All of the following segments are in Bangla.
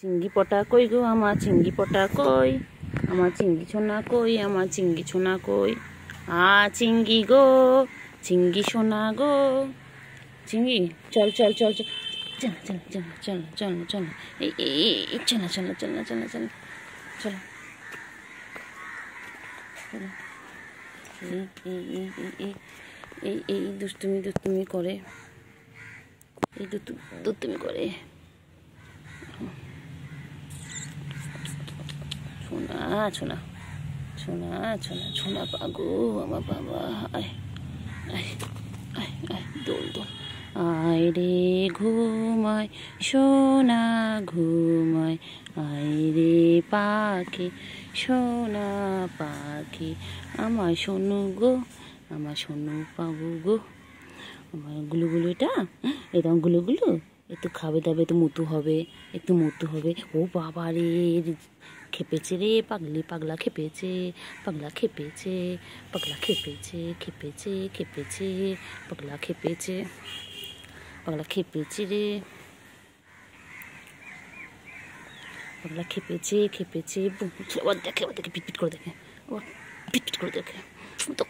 চিংড়ি পটা কই গো আমার চিংড়ি পটা কই, আমার চিংড়ি ছোনা কই, আমার চিংড়ি ছোনা কই, চিংড়ি গো চিংড়ি সোনা গো চিংড়ি। চল চল চল চল চল চল চল চল চল চল এই চল চল চল চল চল চলো এই দুষ্টুমি দুষ্টুমি করে, এই দুষ্টুমি করে। ছোনা ছোনা ছোনা ছোনা ছোনা পাগো আমার বাবা, আয় আয় আয় আয় দোল দোল। আয় রে ঘুমায় সোনা ঘুমায়, আয় রে পাখি সোনা পাখি, আমার সোনু গো আমার সোনু পাগু গো। আমার গুলুগুলু এটা গুলুগুলু একটু খাবে দাবে, একটু মুতু হবে, একটু মুতু হবে। ও বাবা রে খেপেছে রে পাগলি, পাগলা খেপেছে, পাগলা খেপেছে, পাগলা খেপেছে, খেপেছে খেপেছে, পাগলা খেপেছে, পাগলা খেপেছে রে, পাগলা খেপেছে খেপেছে। দেখে দেখে পিটপিট করে দেখে, পিটপিট করে দেখে, তো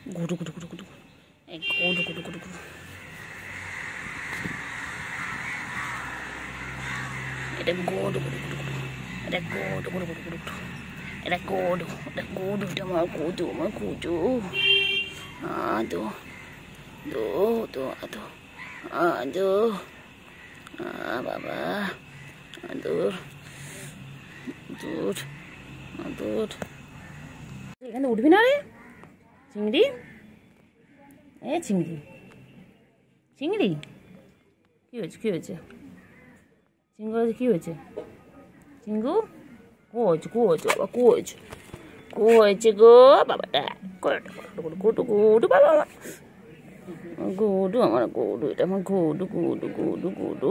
গুডু গুডু গুডু গুডু, গুডু গুডু গুডু গুডু। এটা গুডু গুডু গুডু গুডু, এটা গুডু গুডু গুডু গুডু, এটা গুডু, এটা গুডু, এটা আমার গুডু, আমার গুডু। আদো দো দো আদো আদো, বাবা দূর দূর দূর। এখানে উঠবি না রে চিংড়ি, চিংড়ি চিংড়ি কি হয়েছে, কি হয়েছে চিঙ্গু, কি হয়েছে চিঙ্গু, কো হয়েছে বাবা, কো হয়েছে গো বাবাটা, গুডু গুডু বাবা, গুডু আমার গুডু, এটা আমার গুডু গুডু গুডু গুডু,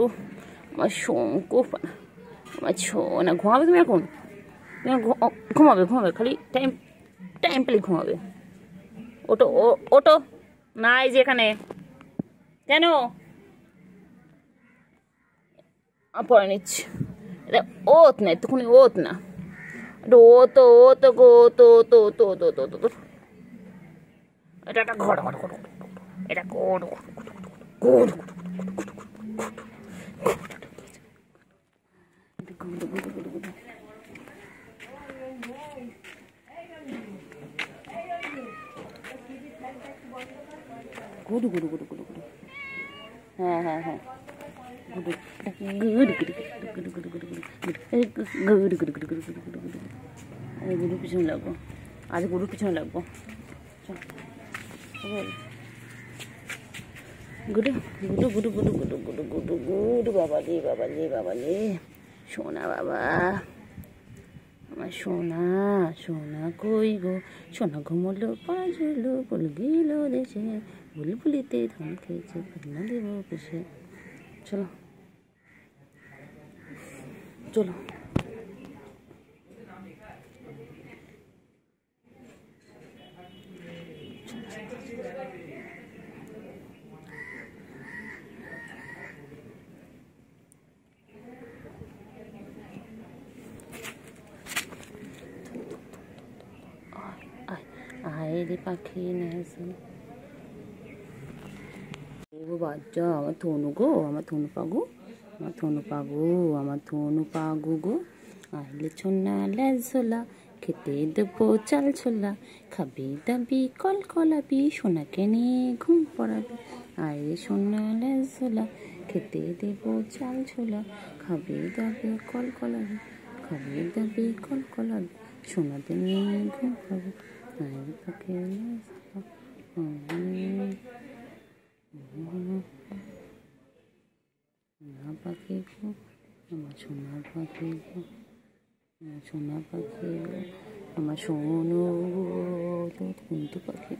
আমার শঙ্কু আমার ছোনা। ঘুমাবে তুমি এখন, ঘুমাবে ঘুমাবে, খালি টাইম পেলে ঘুমাবে। ওটো ওটো না, এই যে এখানে কেন পরে নিচ্ছি। এটা ওত না, একটুখানি ওত না, এটা ও তো গো তো এটা একটা ঘর ঘর ঘর, এটা ঘর ঘর ঘর ঘর। গুডু গুডু গুডু গুডু গুডু, হ্যাঁ হ্যাঁ হ্যাঁ গুডু গুডু গুডু গুডু গুডু গুডু গুডু গুডু গুডু গুডু গুডু গুডু গুডু। আমি গুডুর পিছনে লাগবো, আজ গুডুর পিছনে লাগবো। গুডু গুডু গুডু গুডু গুডু গুডু গুডু গুডু, বাবা রে বাবা রে বাবা রে, সোনা বাবা আমার সোনা, সোনা কই গো সোনা, ঘুমলো পাঁচলো বল গেল দেশে, বুলবুলিতে ধান খেয়েছে পাখনা দেব বসে। চলো চলো আয় রে পাখি নেছে ও বাচ্চা, আমার থনু গো, আমার থনু পাগু, আমার থনু পাগু, আমার থনু পাগু গো। আইলে ছোনা লেজলা খেতে দেবো চাল ছোলা, খাবি দাবি কল কলাবি, সোনাকে নিয়ে ঘুম পড়াবি। আইলে সোনা লেজলা খেতে দেবো চাল ছোলা, খাবি দাবি কল কলাবি, খাবি দাবি কল কলাবি, সোনাতে নিয়ে ঘুম পাবি। আইলে পাখি সোনা পাখি গো, আমার সোনা পাখি গো, আমার সোনা পাখি গো, আমার সোনু গো, নন্তু পাখি,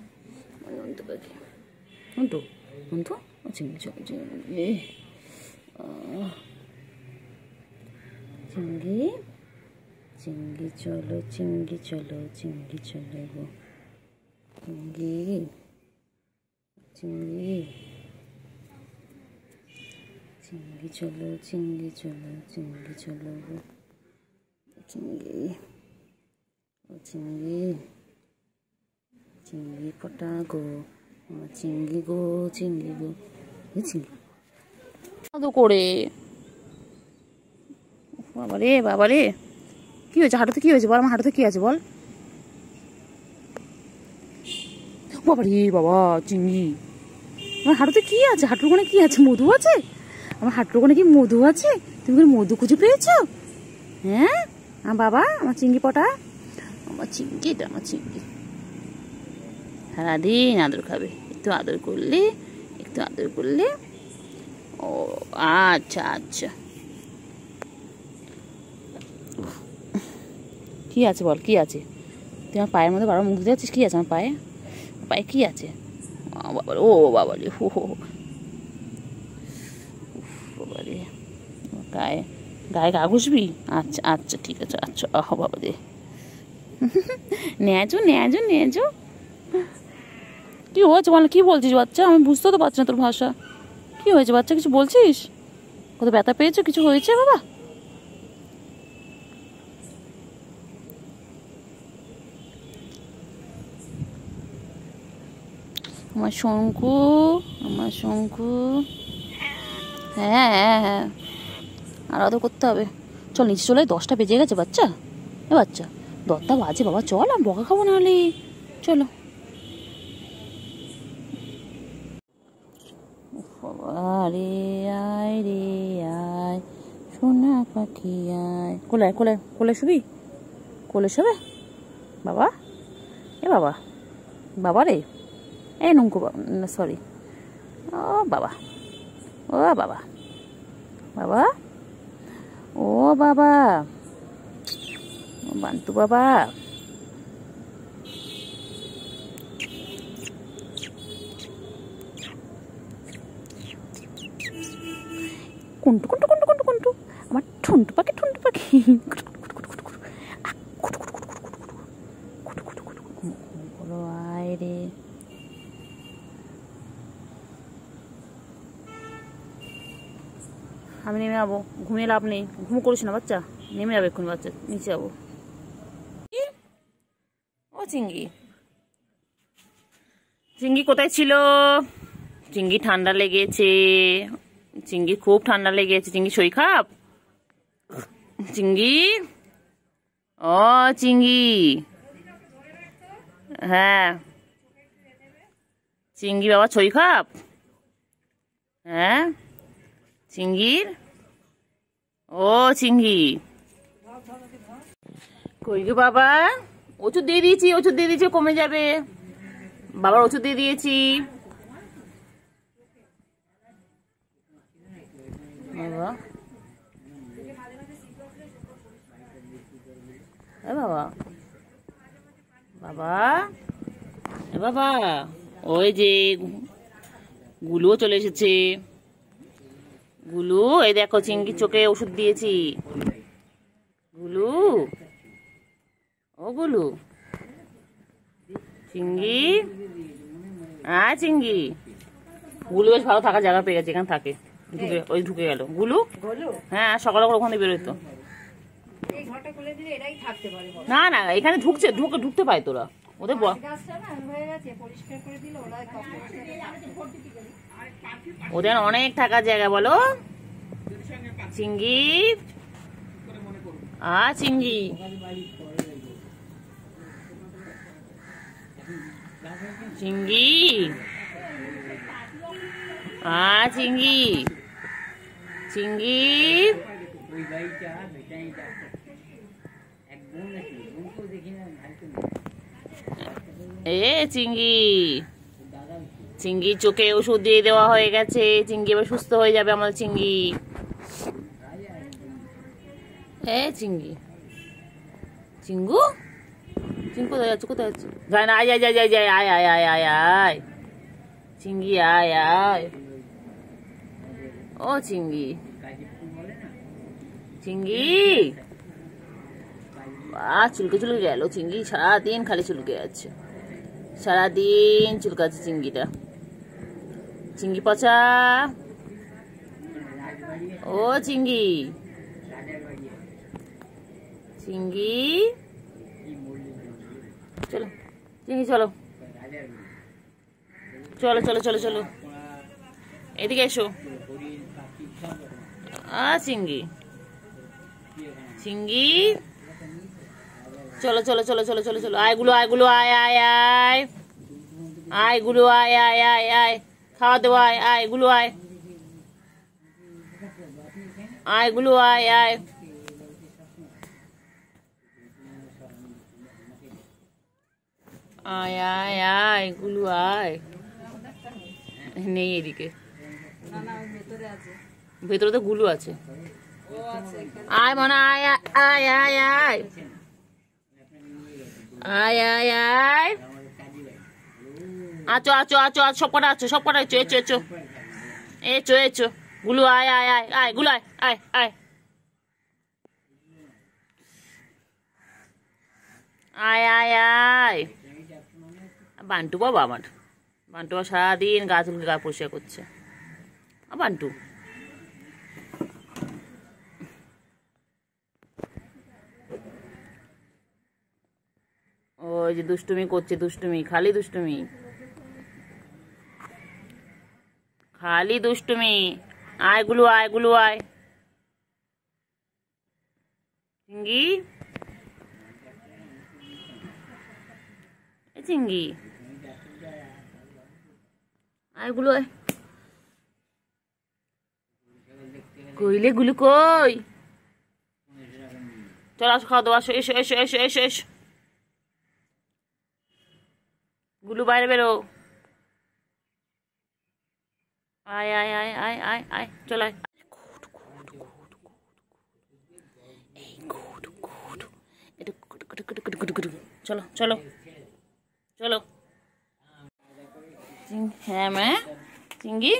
আমার নন্তু পাখি, নন্তু। বন্ধু চিংড়ি চলো চিংড়ি চিংড়ি চিংড়ি চলো চিংড়ি চলো চিংড়ি চলো গো চিংড়ি চিংড়ি চিংড়ি চলো চিংড়ি চলো চিংড়ি চলো গো চিংড়ি ও চিংড়ি চিংড়ি পটা গো আমার চিংড়ি গো চিংড়ি গো চিংড়ি তো করে বাবা রে কি হয়েছে হাঁটুতে কি হয়েছে বল আমার হাঁটুতে কি আছে বল বাবা রে বাবা চিংড়ি আমার হাঁটুতে কি আছে হাঁটুর কোণে কি আছে মধু আছে আমার হাঁটুর কোণে কি মধু আছে তুমি কি মধু খুঁজে পেয়েছো হ্যাঁ বাবা আমার চিংড়ি পটা আমার চিংড়িটা আমার চিংড়ি সারাদিন আদর খাবে একটু আদর করলে ও আচ্ছা আচ্ছা কি আছে বল কি আছে তুই আমার পায়ের মধ্যে বারবার মুখ দিতে যাচ্ছিস কি আছে আমার পায়ে পায়ে কি আছে বাবা ও বাবা রে হো হো বাবা রে গায়ে গায়ে গা ঘুষবি আচ্ছা আচ্ছা ঠিক আছে আচ্ছা বাবা রে নেজো কি হয়েছে বল কি বলছিস বাচ্চা আমি বুঝতে তো পারছি না তোর ভাষা কি হয়েছে বাচ্চা কিছু বলছিস কত ব্যথা পেয়েছো কিছু হয়েছে বাবা আমার শঙ্কু হ্যাঁ আর আদর করতে হবে চল নিচে চলে 10টা বেজে গেছে বাচ্চা বাচ্চা 10টা বাজে বাবা চল আমি বকা খাবো নাহলে চলো রে আয় সোনা পাখি আয় কোলে শুবি কোলে শোবে বাবা বাবা রে এই নঙ্কু সরি ও বাবা বান্তু বাবা কুন্টু আমার ঠুন্টু পাখি আয় রে আমি নেমে যাবো ঘুমিয়ে লাভ নেই ঘুম করিস না বাচ্চা নেমে যাবে এক্ষুনি বাচ্চা নিচে যাবো ও চিংড়ি কোথায় ছিল চিংড়ি ঠান্ডা লেগেছে চিংড়ি খুব ঠান্ডা লেগেছে চিংড়ি সই খাপ চিংড়ি ও চিংড়ি হ্যাঁ চিংড়ি বাবা ছই খাপ হ্যাঁ চিংড়ির ও চিংড়ি কই গো বাবা ওষুধ দিয়ে দিয়েছি কমে যাবে বাবার ওষুধ দিয়ে দিয়েছি বাবা ওই যে গুলুও চলে এসেছে গুলু এই দেখো চিংড়ির চোখে ওষুধ দিয়েছি গুলু ও গুলু চিংড়ি চিংড়ি গুলু বেশ ভালো থাকার জায়গা পেয়ে গেছে এখানে থাকে ঢুকে গেল গুলু হ্যাঁ সকালে করে ওখানে বেরোতো না এখানে ঢুকতে পায় তোরা ওদের ওদের অনেক থাকার জায়গা বলো চিংড়ি চিংড়ি চিংড়ি চিংড়ি চিংড়ি চিংড়ি চিংড়ি চোখে ওষুধ দিয়ে দেওয়া হয়ে গেছে চিংড়ি এবার সুস্থ হয়ে যাবে আমাদের চিংড়ি চিংড়ি চিঙ্গু চিঙ্গু কোথায় যাচ্ছে যায় না আয় চিঙ্গি আয় আয়, ও চিঙ্গি, চিঙ্গি চুলকে চুলকে গেল চিঙ্গি, সারাদিন খালি চুলকে যাচ্ছে, সারাদিন চুলকাচ্ছে চিঙ্গিটা। চিঙ্গি পচা, ও চিঙ্গি, চিঙ্গি চলো চিঙ্গি চলো চলো চলো চলো চলো, এদিকে এসো। চিঙ্গি, চিঙ্গি চলো চলো চলো চলো চলো চলো, আয়গুলো আয়গুলো আয় আয় আয়, আয়গুলো আয় আয় আয় আয়, খাওয়া দেবো আয়, আয়গুলো আয়, আয়গুলো আয় আয়, আয় আয় আয়, গুলো আয়। নেই এদিকে, ভেতরে তো গুলো আছে। আয় মনে আয় আয় আয় আয়, আয় আয় আয়, আছো আছো আছো আছো, সব কটা আছো, সব কটা echo echo echo echo echo, গুলো আয় আয় আয় আয়, গুলো আয় আয় আয়, আয় আয় আয়। বান্টু বাবা আমার, বান্টু সারাদিন গা চুলকে গা পরিষ্কার করছে। বান্টু ওই যে দুষ্টুমি করছে, দুষ্টুমি, খালি দুষ্টুমি, খালি দুষ্টুমি। আয়গুলো আয়গুলো আয়, চিঙ্গি, চিঙ্গি আয়গুলো আয়, কইলে গুলো কই, চলো আসো খাওয়া দাও, আসো এসো এসো এসো এসো এসো, গুলো বাইরে বেরো, আয় আয় আয় আয় আয় আয়, চল আয়, চলো চলো চলো। হ্যাঁ মা, চিঙ্গি,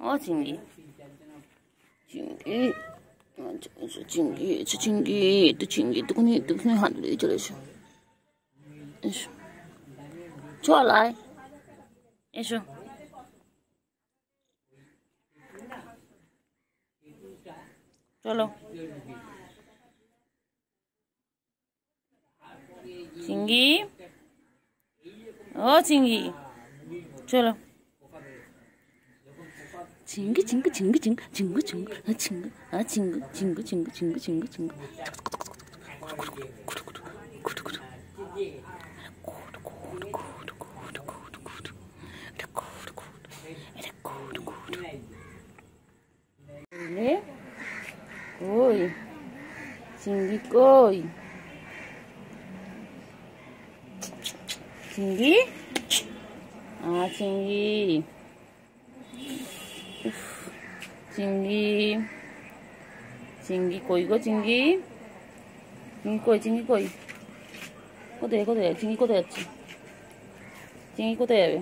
ও চিঙ্গি, চিঙ্গি চিঙ্গি এসো, চিঙ্গি একটু, চিঙ্গি একটুখানি একটুখানি হাত দিয়ে চলে এসো, এসো চল আয়, এসো চলো। চিঙ্গি, ও চিঙ্গি চলো, চিঙ্গি চিঙ্গি চিঙ্গি চিঙ্গি চিঙ্গু চিঙ্গু চিঙ্গু চিঙ্গু চিঙ্গু চিঙ্গু চিঙ্গু চিঙ্গু চিঙ্গু, কই চিঙ্গি, কই চিঙ্গি, চিঙ্গি, চিঙ্গি, চিঙ্গি কই গো, চিঙ্গি, চিঙ্গি কই, চিঙ্গি কই, কোথায় কোথায় চিঙ্গি, কোথায় যাচ্ছে চিঙ্গি, কোথায় যাবে?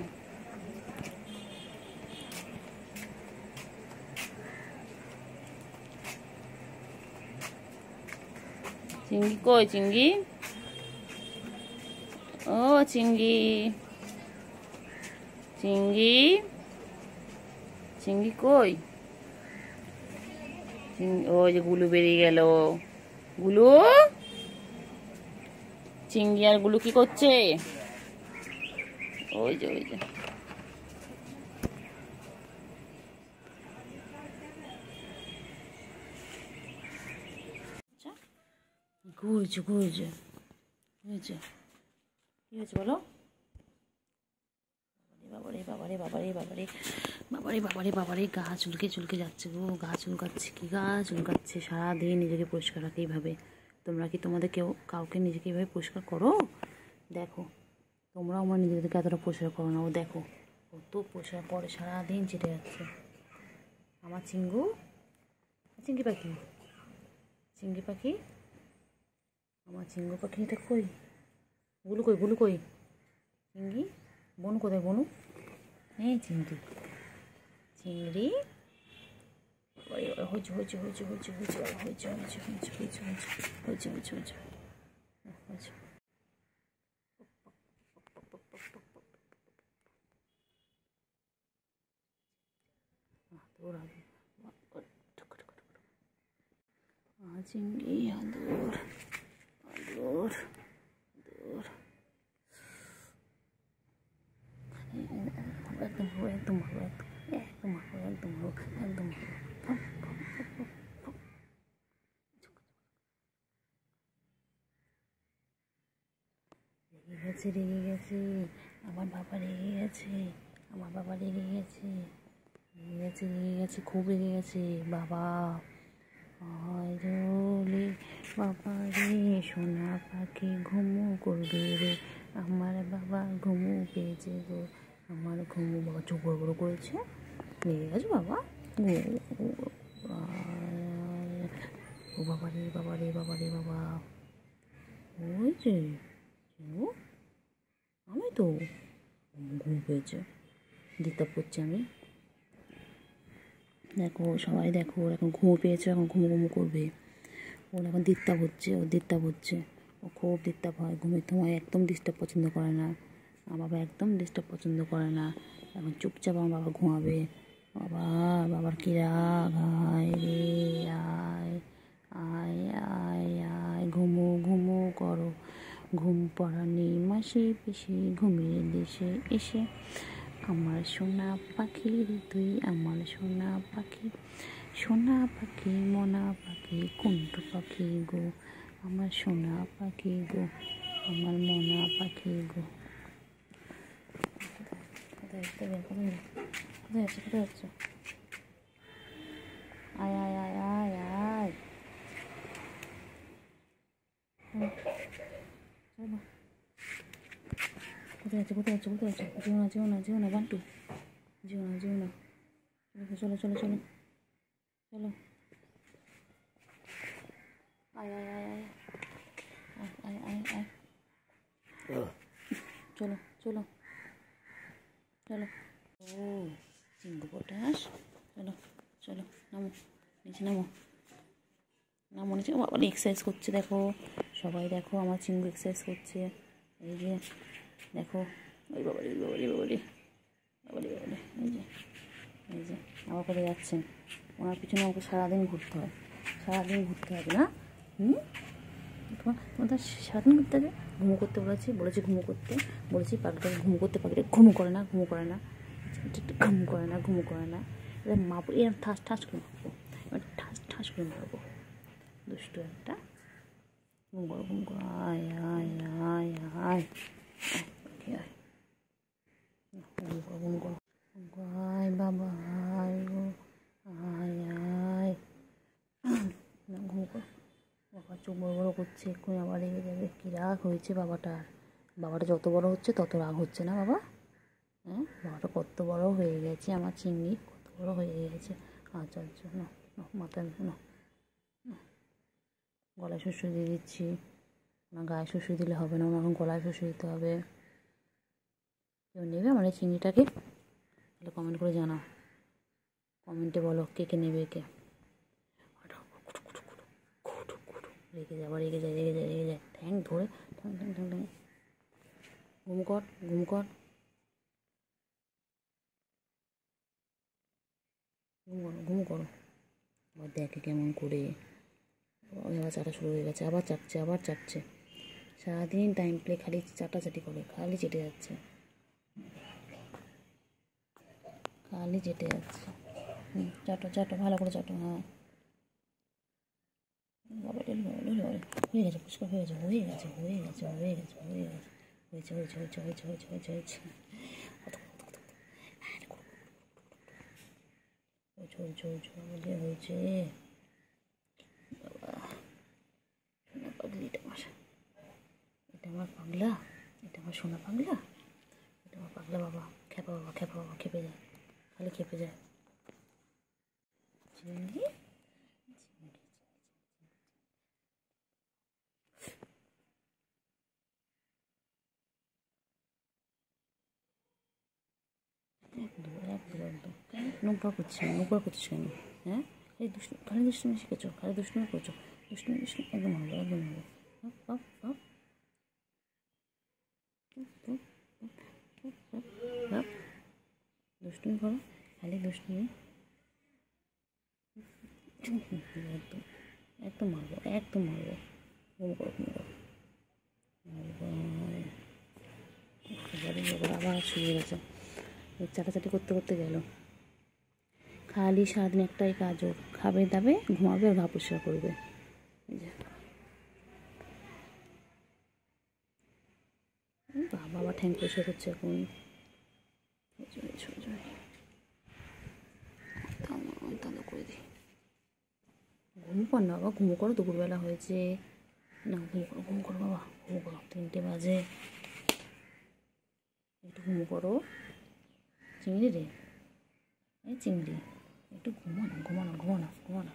চিঙ্গি কই, চিঙ্গি, ও চিঙ্গি, চিঙ্গি, চিঙ্গি কই, ওই যে গুলু বেরিয়ে গেল, গুলু, চিঙ্গি আর গুলু কি করছে? ওই যে ওই যে, ঘুরছে ঘুরছে ঘুরছে, কি হয়েছে বলো? বাবারে বাবারে বাবারে বাবারে বাবারে বাবারে বাবারে, গা চুলকে চুলকে যাচ্ছে গো, গা চুলকাচ্ছে, কি গা চুলকাচ্ছে, সারাদিন নিজেকে পরিষ্কার রাখে এইভাবে। তোমরা কি তোমাদের কাউকে নিজেকে এইভাবে পরিষ্কার করো? দেখো তোমরাও আমার নিজেদেরকে এতটা পরিষ্কার করো না, ও দেখো কত পরিষ্কার করে, সারাদিন চেটে যাচ্ছে। আমার চিঙ্গু, চিঙ্গি পাখি, চিঙ্গি পাখি, আমার চিঙ্গু পাখিটা কই, গুলু কই, গুলু কই, চিঙ্গি, বনু কোথায় বনু? হ্যাঁ চিংড়ি চিংড়ি হয়েছে হয়েছে হয়েছে হয়েছে হয়েছে হয়েছে হয়েছে হয়েছে হয়েছে হয়েছে হয়েছে হয়েছে হয়েছে চিংড়ি আদর আদর আদর একদম ভালো একদম ভালো একদম ভালো একদম ভালো একদম ভালো রেগে গেছে রেগে গেছে আমার বাবা রেগে গেছে আমার বাবা রেগে গেছে রেগে গেছে রেগে গেছে খুব রেগে গেছে বাবা রে বাবা রে সোনা পাখি ঘুমু করবে রে আমার বাবা ঘুমু পেয়েছে গো আমার ঘুমু বাবা চোখ বড় বড় করেছে রেগে গেছে বাবা ও বাবা রে বাবা রে বাবা রে বাবা ওই যে আমি তো ঘুম পেয়েছে দিতে পড়ছি আমি দেখো সবাই দেখো ওর এখন ঘুমো পেয়েছে এখন ঘুমো ঘুমো করবে ওর এখন ডিস্টার্ব হচ্ছে ও ডিস্টার্ব হচ্ছে ও খুব ডিস্টার্ব হয় ঘুমের সময় একদম ডিস্টার্ব পছন্দ করে না আমার বাবা একদম ডিস্টার্ব পছন্দ করে না এখন চুপচাপ আমার বাবা ঘুমাবে বাবা বাবার কি রাগ আয় রে আয় আয় আয় আয় ঘুমো ঘুমো করো ঘুম পড়ানি মাসি পিসি ঘুমিয়ে দেশে এসে আমার সোনা পাখি তুই আমার সোনা পাখি মনা পাখি কুন্টু পাখি গো আমার সোনা পাখি গো আমার মনা পাখি গো কোথায় যাচ্ছে আয় আয় আয় আয় আয় চলো কোথায় যাচ্ছে যেও না বান্টু যেও না চলো চলো চলো চলো আয় আয় আয় আয় আয় আয় আয় চলো চলো চলো ও চিংড়ি পটাশ চলো চলো নামো নিচে নামো নিচে বাবা এক্সারসাইজ করছে দেখো সবাই দেখো আমার চিংড়ি এক্সারসাইজ করছে এই যে দেখো ওই বাবারি এই যে আবার করে যাচ্ছেন ওনার পিছনে আমাকে সারাদিন ঘুরতে হয় হবে না তোমার সারাদিন ঘুরতে হবে ঘুমো করতে বলেছি ঘুমো করতে বলেছি পাখিটাকে ঘুমো করতে পাখিটা ঘুমো করে না ঘুমো করে না এবার মারবো এরকম ঠাস করে মারবো এবার ঠাস করে মারবো দুষ্টু একটা ঘুম করো আয় আয় আয় আয় আয় ঘুম করো আয় বাবা আয় গো আয় আয় ঘুম করো বাবা চোখ বড় করছে এক্ষুনি আবার রেগে যাবে কী রাগ হয়েছে বাবাটা যত বড় হচ্ছে তত রাগ হচ্ছে না বাবা হ্যাঁ বাবাটা কত বড় হয়ে গেছে আমার চিংড়ি কত বড় হয়ে গেছে আচ্ছা না মাথা না গলায় শুষু দিয়ে দিচ্ছি না গায়ে শুষু দিলে হবে না এখন গলায় শুষু দিতে হবে কেউ নেবে আমার এই চিংড়িটাকে তাহলে কমেন্ট করে জানাও কমেন্টে বলো কে নেবে কে রেগে যায় ঠ্যাং ধরে ঠ্যাং ঘুম কর আবার দেখে কেমন করে আবার চাটা শুরু হয়ে গেছে আবার চাটছে সারাদিন টাইম প্লে খালি চাটাচাটি করে খালি চেটে যাচ্ছে চাটো ভালো করে চাটো হ্যাঁ হয়ে গেছে পুষ্কর হয়ে গেছে হয়েছে বাবা সোনা পাগলিটা এটা আমার পাগলা এটা আমার সোনা পাগলা এটা আমার পাগলা বাবা খেপা বাবা খেপে যায় খালি খেপে যায় চিংড়ি নোংরা করছিস কেন? হ্যাঁ, খালি দুষ্টুমি শিখেছো, খালি দুষ্টুমি করছো, দুষ্টুমি একদম হবে, একদম হবে। দুষ্টুমি করো, খালি দুষ্টুমি। একদম একদম মারবো, একদম মারবো। আবার শুয়ে গেছে, চাটাচাটি করতে করতে গেল। খালি সারাদিন একটাই কাজ ওর, খাবে দাবে ঘুমাবে আর গা পরিষ্কার করবে। বাবা ঠ্যাং পরিষ্কার করছে এখন। করে দিই, ঘুমো কর না বাবা, ঘুমো করো, দুপুরবেলা হয়েছে না, ঘুমো করো বাবা, ঘুমো করো, 3টে বাজে, একটু ঘুমো করো। চিংড়ি রে, এই চিংড়ি, একটু ঘুমো না, ঘুমো না, ঘুমো না, ঘুমো না,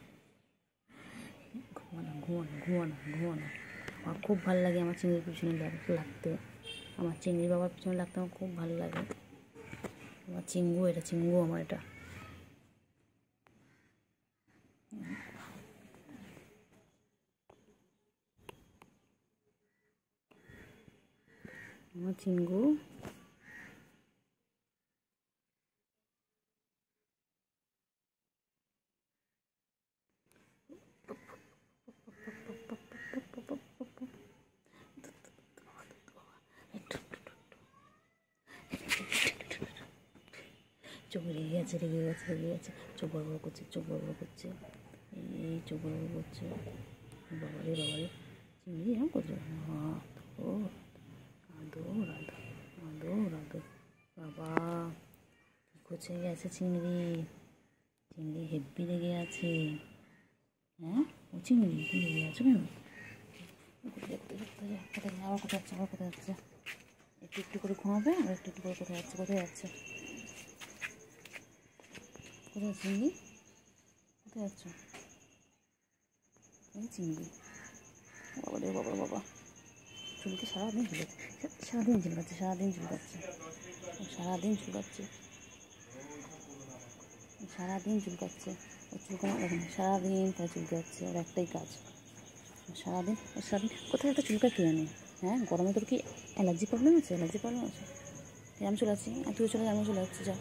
ঘুমো না, ঘুমো না, ঘুমো না, ঘুমো না। আমার খুব ভালো লাগে আমার চিংড়ির পিছনে লাগতে, আমার চিংড়ি বাবার পিছনে লাগতে আমার খুব ভালো লাগে। আমার চিঙ্গু, এটা চিঙ্গু আমার, এটা আমার চিঙ্গু। চোখ রেগে গেছে, রেগে গেছে, রেগে গেছে, চোখ বড় বড় করছে, চোখ বড় বড় করছে, এই চোখ বড় বড় করছে। বাবারে বাবারে, চিংড়ি এরকম করছে, ও রাধো রাধো রাধো রাধো, বাবা কী করছে গেছে চিংড়ি, চিংড়ি হেব্বি লেগে আছে। হ্যাঁ, ও চিংড়ি লেগে আছে কেন? কোথায় আবার কোথায় যাচ্ছে, আবার কোথায় যাচ্ছে? একটু একটু করে ঘুমাবে আর একটু একটু করে কোথায় যাচ্ছে, কোথায় যাচ্ছে, কোথায় চিংড়ি, কোথায় যাচ্ছ? এই চিংড়ি, বাবা রে বাবা, বাবা চুলকে সারাদিন ঝুলাচ্ছে, সারাদিন ঝুলকাচ্ছে, সারাদিন ঝুলকাচ্ছে, সারাদিন ঝুলকাচ্ছে, সারাদিন চুলকাচ্ছে। ও চুলকানো দেখেন, সারাদিন তাই চুলকাচ্ছে, ওর একটাই কাজ, সারাদিন কোথায় একটা চুলকা কে জানে। হ্যাঁ, গরমে তোর কি অ্যালার্জি প্রবলেম আছে? অ্যালার্জি প্রবলেম আছে? আমি চলে যাচ্ছি, তুই চলে যা, আমি চলে যাচ্ছি, যা।